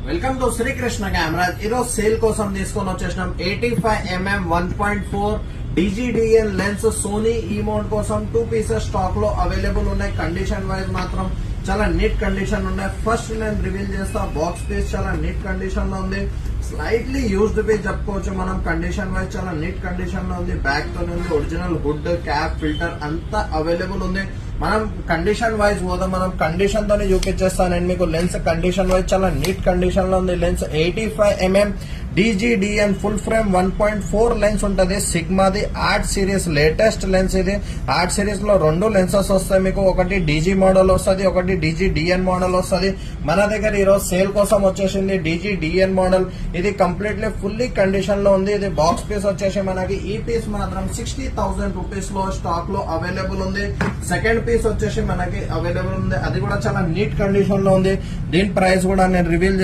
Welcome to Srikrishna cameras. ఈరోజు sale కోసం తీసుకొని వచ్చేసినాం 85mm 1.4 DGDN lens Sony E mount కోసం 2 పీసెస్ స్టాక్ లో అవైలబుల్ ఉన్నాయి. కండిషన్ వైజ్ మాత్రం చాలా నీట్ కండిషన్ ఉన్నాయి. ఫస్ట్ నేను రివీల్ చేస్తా. బాక్స్ పీస్ చాలా నీట్ కండిషన్ లో ఉంది. స్లైట్లీ యూజ్డ్ పీస్ చెప్పుకోవచ్చు మనం. కండిషన్ వైజ్ చాలా నీట్ కండిషన్ లో ఉంది. బ్యాక్ తో ఉంది. ఒరిజినల్ హుడ్, క్యాప్, ఫిల్టర్ అంతా అవైలబుల్ ఉంది. మనం కండిషన్ వైజ్ పోదాం. మనం కండిషన్ తోనే చూపించేస్తాను నేను మీకు. లెన్స్ కండిషన్ వైజ్ చాలా నీట్ కండిషన్ లో ఉంది. Lens 85mm DGDN full frame 1.4 lens ఉంటది. సిగ్మాది ఆర్ట్ సిరీస్ లేటెస్ట్ లెన్స్ ఇది. ఆర్ట్ సిరీస్ లో 2 లెన్సెస్ వస్తాయి మీకు. ఒకటి DG మోడల్ వస్తుంది, ఒకటి DGDN మోడల్ వస్తుంది. మన దగ్గర ఈరోజు సేల్ కోసం వచ్చేసింది DGDN మోడల్. ఇది కంప్లీట్లీ ఫుల్లీ కండిషన్ లో ఉంది. ఇది బాక్స్ పీస్ వచ్చేసి మనకి ఈ పీస్ మాత్రం 60,000 రూపీస్ లో స్టాక్ లో అవైలబుల్ ఉంది. సెకండ్ పీస్ వచ్చేసి మనకి అవైలబుల్ ఉంది. అది కూడా చాలా నీట్ కండిషన్ లో ఉంది. దీని ప్రైస్ కూడా నేను రివీల్